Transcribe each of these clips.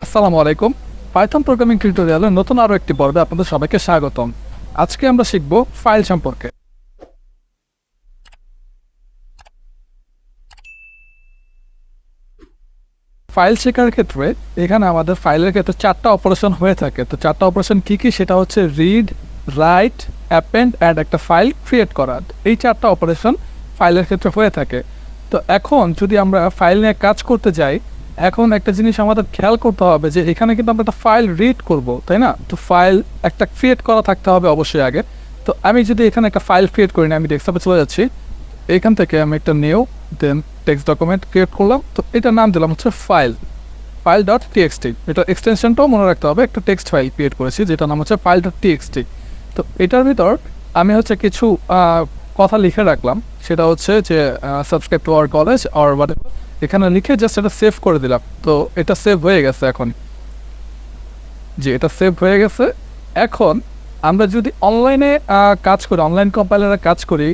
আসসালামু আলাইকুম। Python programming টিউটোরিয়ালের নতুন আরও একটি পর্বে আপনাদের সবাইকে স্বাগতম। আজকে আমরা শিখব ফাইল সম্পর্কে। ফাইল শেখার ক্ষেত্রে এখানে আমাদের ফাইলের ক্ষেত্রে 4টা অপারেশন হয়ে থাকে। তো 4টা অপারেশন কী কী সেটা হচ্ছে রিড, রাইট, অ্যাপেন্ড অ্যান্ড একটা ফাইল ক্রিয়েট করা। এই 4টা অপারেশন ফাইলের ক্ষেত্রে হয়ে থাকে। তো এখন যদি আমরা ফাইল নিয়ে কাজ করতে যাই, এখন একটা জিনিস আমাদের খেয়াল করতে হবে যে এখানে কিন্তু আমরা একটা ফাইল রিড করব, তাই না? তো ফাইল একটা ক্রিয়েট করা থাকতে হবে অবশ্যই আগে। তো আমি যদি এখানে একটা ফাইল ক্রিয়েট করি না, আমি ডেস্কটপে চলে যাচ্ছি, এখান থেকে আমি একটা new then text document create করলাম। তো এটার নাম দিলাম হচ্ছে ফাইল.txt। এটা এক্সটেনশনটাও মনে রাখতে হবে, একটা টেক্সট ফাইল ক্রিয়েট করেছি যেটার নাম হচ্ছে ফাইল.txt। তো এটার ভিতর আমি হচ্ছে কিছু কথা লিখে রাখলাম, সেটা হচ্ছে যে subscribe to our college or whatever, এখানে লিখে জাস্ট এটা সেভ করে দিলাম। তো এটা সেভ হয়ে গেছে। এখন যে এটা সেভ হয়ে গেছে, এখন আমরা যদি অনলাইনে কাজ করি, অনলাইন কম্পাইলারে কাজ করি,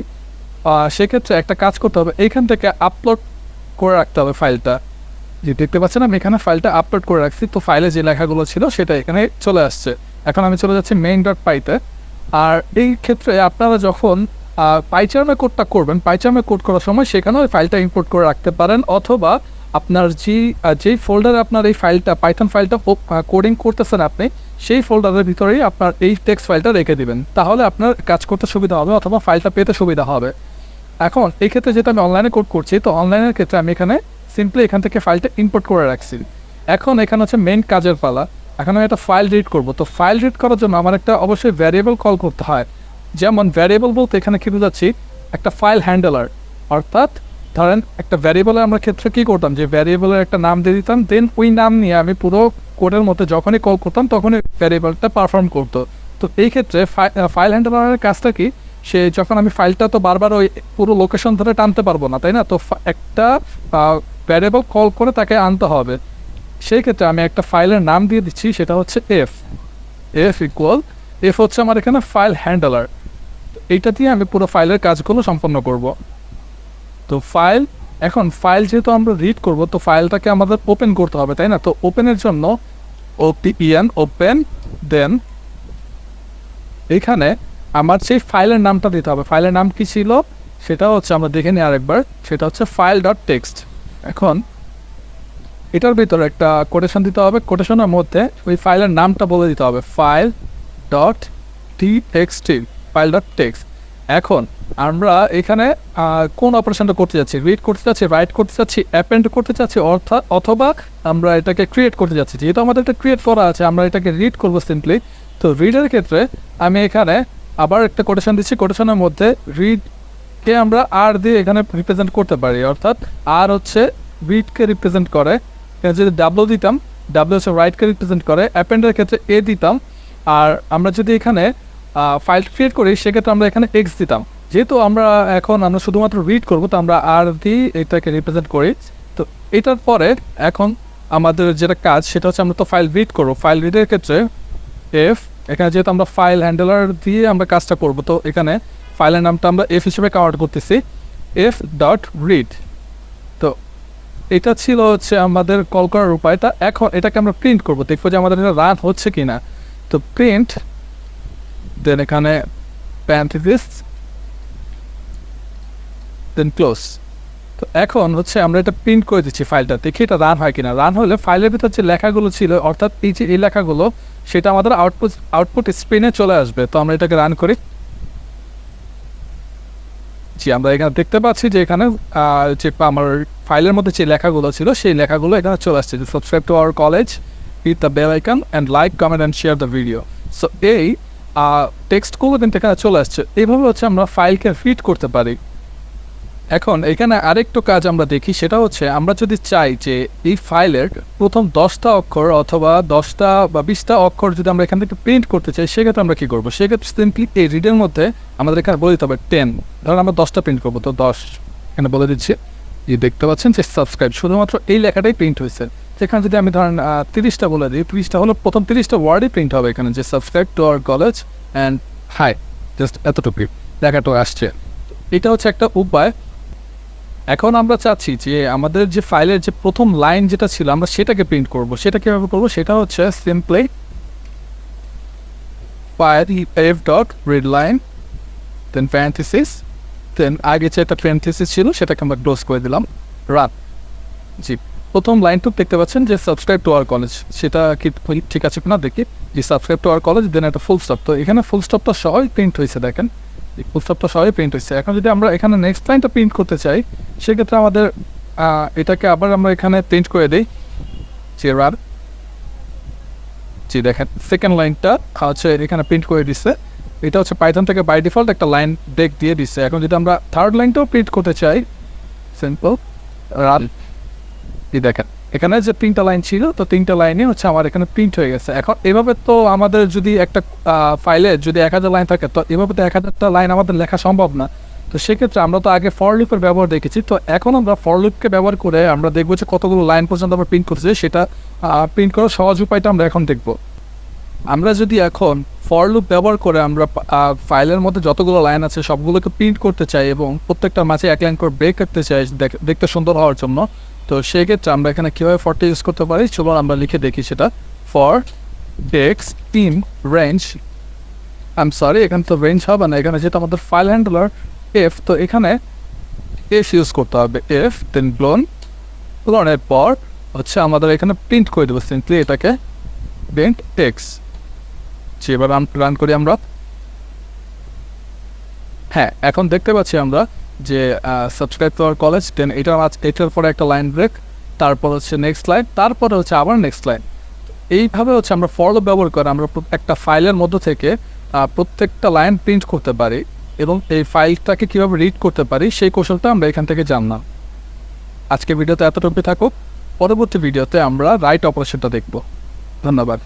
সেক্ষেত্রে একটা কাজ করতে হবে, এইখান থেকে আপলোড করে রাখতে হবে ফাইলটা। যে দেখতে পাচ্ছেন আমি এখানে ফাইলটা আপলোড করে রাখছি। তো ফাইলে যে লেখাগুলো ছিল সেটা এখানে চলে আসছে। এখন আমি চলে যাচ্ছি main.py-তে। আর এই ক্ষেত্রে আপনারা যখন পাইচার্মে কোডটা করবেন, পাইচার্মে কোড করার সময় সেখানেও ফাইলটা ইম্পোর্ট করে রাখতে পারেন, অথবা আপনার যেই ফোল্ডারে আপনার এই ফাইলটা পাইথন ফাইলটা কোডিং করতেছেন আপনি, সেই ফোল্ডারের ভিতরেই আপনার এই টেক্সট ফাইলটা রেখে দিবেন। তাহলে আপনার কাজ করতে সুবিধা হবে অথবা ফাইলটা পেতে সুবিধা হবে। এখন এই ক্ষেত্রে যেটা আমি অনলাইনে কোড করছি, তো অনলাইনের ক্ষেত্রে আমি এখানে সিম্পলি এখান থেকে ফাইলটা ইম্পোর্ট করে রাখছি। এখন এখানে হচ্ছে মেন কাজের পালা। এখন আমি একটা ফাইল রিড করব। তো ফাইল রিড করার জন্য আমার একটা অবশ্যই ভ্যারিয়েবল কল করতে হয়। যেমন ভ্যারিয়েবল বলতে এখানে কী বোঝাচ্ছি, একটা ফাইল হ্যান্ডলার। অর্থাৎ ধরেন একটা ভ্যারিয়েবলের আমরা ক্ষেত্রে কী করতাম, যে ভ্যারিয়েবলের একটা নাম দিয়ে দিতাম, দেন ওই নাম নিয়ে আমি পুরো কোডের মধ্যে যখনই কল করতাম তখনই ভ্যারিয়েবলটা পারফর্ম করতো। তো এই ক্ষেত্রে ফাইল হ্যান্ডলারের কাজটা কি, সে যখন আমি ফাইলটা তো বারবার ওই পুরো লোকেশন ধরে টানতে পারবো না, তাই না? তো একটা ভ্যারিয়েবল কল করে তাকে আনতে হবে। সেই ক্ষেত্রে আমি একটা ফাইলের নাম দিয়ে দিচ্ছি, সেটা হচ্ছে এফ হচ্ছে আমার এখানে ফাইল হ্যান্ডলার। এইটা দিয়ে আমি পুরো ফাইলের কাজগুলো সম্পন্ন করব। তো এখন ফাইল যেহেতু আমরা রিড করব, তো ফাইলটাকে আমাদের ওপেন করতে হবে, তাই না? তো ওপেনের জন্য ওপেন, দেন এখানে আমার সেই ফাইলের নামটা দিতে হবে। ফাইলের নাম কি ছিল সেটা হচ্ছে, আমরা দেখে নিই আরেকবার, সেটা হচ্ছে ফাইল.txt। এখন এটার ভিতরে একটা কোটেশন দিতে হবে, কোটেশনের মধ্যে ওই ফাইলের নামটা বলে দিতে হবে, ফাইল.txt। এখন আমরা এখানে কোন অপারেশনটা করতে যাচ্ছি, রিড করতে যাচ্ছি, রাইট করতে যাচ্ছি, অ্যাপেন্ড করতে যাচ্ছি, অথবা আমরা এটাকে ক্রিয়েট করতে যাচ্ছি। যেহেতু আমাদের এটা ক্রিয়েট করা আছে, আমরা এটাকে রিড করবো সিম্পলি। তো রিডের ক্ষেত্রে আমি এখানে আবার একটা কোটেশন দিচ্ছি, কোটেশনের মধ্যে রিডকে আমরা আর দিয়ে এখানে রিপ্রেজেন্ট করতে পারি, অর্থাৎ আর হচ্ছে রিডকে রিপ্রেজেন্ট করে। যদি ডাব্লিউ দিতাম, ডাব্লিউ হচ্ছে রাইটকে রিপ্রেজেন্ট করে, অ্যাপেন্ডের ক্ষেত্রে এ দিতাম। আর আমরা যদি এখানে ফাইল ক্রিয়েট করি, সেক্ষেত্রে আমরা এখানে এক্স দিতাম। যেহেতু আমরা শুধুমাত্র রিড করবো, তো আমরা আর দিয়ে এটাকে রিপ্রেজেন্ট করি। তো এটার পরে এখন আমাদের যেটা কাজ, সেটা হচ্ছে আমরা তো ফাইল রিড করবো। ফাইল রিডের ক্ষেত্রে এখানে যেহেতু আমরা ফাইল হ্যান্ডলার দিয়ে আমরা কাজটা করব, তো এখানে ফাইলের নামটা আমরা এফ হিসেবে কাউন্ট করতেছি, f.read। তো এটা ছিল হচ্ছে আমাদের কল করার উপায়টা। এখন এটাকে আমরা প্রিন্ট করব, দেখবো যে আমাদের এটা রান হচ্ছে কি না। তো প্রিন্ট, দেন এখানে প্যারেনথেসিস, দেন ক্লোজ। তো এখন হচ্ছে আমরা এটা প্রিন্ট করে দিচ্ছি ফাইলটা, দেখি এটা রান হয় কিনা। রান হলে ফাইলের ভিতর যে লেখাগুলো ছিল, অর্থাৎ এই লেখাগুলো, সেটা আমাদের আউটপুট স্ক্রিনে চলে আসবে। তো আমরা এটাকে রান করি। জি, আমরা এখানে দেখতে পাচ্ছি যে এখানে যে আমার ফাইলের মধ্যে যে লেখাগুলো ছিল, সেই লেখাগুলো এখানে চলে আসছে, যে subscribe to our college, hit the bell icon and like, comment and share the video. So এই টেক্সটগুলো কিন্তু এখানে চলে আসছে। এইভাবে হচ্ছে আমরা ফাইলকে রিড করতে পারি। এখন এখানে আরেকটু কাজ আমরা দেখি, সেটা হচ্ছে আমরা যদি চাই যে এই ফাইলের প্রথম 10টা অক্ষর অথবা 10টা বা 20টা অক্ষর যদি আমরা এখান থেকে প্রিন্ট করতে চাই, সেক্ষেত্রে আমরা কী করবো? সেক্ষেত্রে সিম্পলি এই রিডের মধ্যে আমাদের এখানে বলে দিতে হবে 10। ধরুন আমরা 10টা প্রিন্ট করবো, তো 10 এখানে বলে দিচ্ছি। যে দেখতে পাচ্ছেন যে সাবস্ক্রাইব, শুধুমাত্র এই লেখাটাই প্রিন্ট হয়েছে। সেখানে যদি আমি ধরেন 30টা বলে দিই, 30টা হলো প্রথম 30টা ওয়ার্ডই প্রিন্ট হবে এখানে, যে subscribe to our college and hi, just এতটুকুই লেখাটা আসছে। এটা হচ্ছে একটা উপায়। এখন আমরা চাচ্ছি যে আমাদের যে ফাইলের যে প্রথম লাইন যেটা ছিল আমরা সেটাকে প্রিন্ট করব। সেটা কীভাবে করবো? সেটা হচ্ছে simply file f dot read line then parenthesis, then আগে যে একটা প্যারেন্থেসিস ছিল সেটাকে আমরা ক্লোজ করে দিলাম, রান। জি, প্রথম লাইনটুক দেখতে পাচ্ছেন যে সাবস্ক্রাইব টু আওয়ার কলেজ, সেটা কি ঠিক আছে কিনা দেখি। যে subscribe to our college then একটা ফুল স্টপ, তো এখানে ফুল স্টপটা সহই প্রিন্ট হয়েছে, দেখেন ফুল স্টপটা সহই প্রিন্ট হয়েছে। এখন যদি আমরা এখানে নেক্সট লাইনটা প্রিন্ট করতে চাই সেক্ষেত্রে আমাদের এটাকে আবার আমরা এখানে প্রিন্ট করে দিই, যে রান। জি দেখেন সেকেন্ড লাইনটা হচ্ছে এখানে প্রিন্ট করে দিচ্ছে, এটা হচ্ছে পাইথন থেকে বাই ডিফল্ট একটা লাইন ব্রেক দিয়ে দিচ্ছে। এখন যদি আমরা থার্ড লাইনটাও প্রিন্ট করতে চাই সিম্পল রান, দেখেন এখানে যে 3টা লাইন ছিল তো 3টা লাইনে হচ্ছে আমার এখানে প্রিন্ট হয়ে গেছে। এখন এভাবে তো আমাদের যদি একটা ফাইলে যদি 1000 লাইন থাকে তো এভাবে তো 1000টা লাইন আমাদের লেখা সম্ভব না। তো সেক্ষেত্রে আমরা তো আগে ফর লুপের ব্যবহার দেখেছি, তো এখন আমরা ফর লুপকে ব্যবহার করে আমরা দেখবো যে কতগুলো লাইন পর্যন্ত আমরা প্রিন্ট করতেছি, সেটা প্রিন্ট করার সহজ উপায়টা আমরা এখন দেখব। আমরা যদি এখন ফর লুপ ব্যবহার করে আমরা ফাইলের মধ্যে যতগুলো লাইন আছে সবগুলোকে প্রিন্ট করতে চাই এবং প্রত্যেকটা মাঝে এক লাইন করে ব্রেক করতে চাই দেখতে সুন্দর হওয়ার জন্য, তো সেক্ষেত্রে আমরা এখানে কীভাবে ফরটা ইউজ করতে পারি চলুন আমরা লিখে দেখি সেটা। ফর টেক্স ইন রেঞ্জ, এখানে তো রেঞ্জ হবে না, এখানে যেহেতু আমাদের ফাইল হ্যান্ডলার এফ, তো এখানে এফ ইউজ করতে হবে, এফ দেন ব্লোনের পর হচ্ছে আমাদের এখানে প্রিন্ট করে দেবো সিম্পলি এটাকে প্রিন্ট টেক্স। এবার রান করি আমরা। হ্যাঁ, এখন দেখতে পাচ্ছি আমরা যে সাবস্ক্রাইব টু আওয়ার কলেজ, দেন এটার পরে একটা লাইন ব্রেক, তারপর হচ্ছে নেক্সট লাইন, তারপরে হচ্ছে আবার নেক্সট লাইন। এইভাবে হচ্ছে আমরা ফর লুপ ব্যবহার করে আমরা একটা ফাইলের মধ্য থেকে প্রত্যেকটা লাইন প্রিন্ট করতে পারি এবং এই ফাইলটাকে কীভাবে রিড করতে পারি সেই কৌশলটা আমরা এখান থেকে জানলাম। আজকে ভিডিওতে এতটুকু থাকুক, পরবর্তী ভিডিওতে আমরা রাইট অপারেশনটা দেখব। ধন্যবাদ।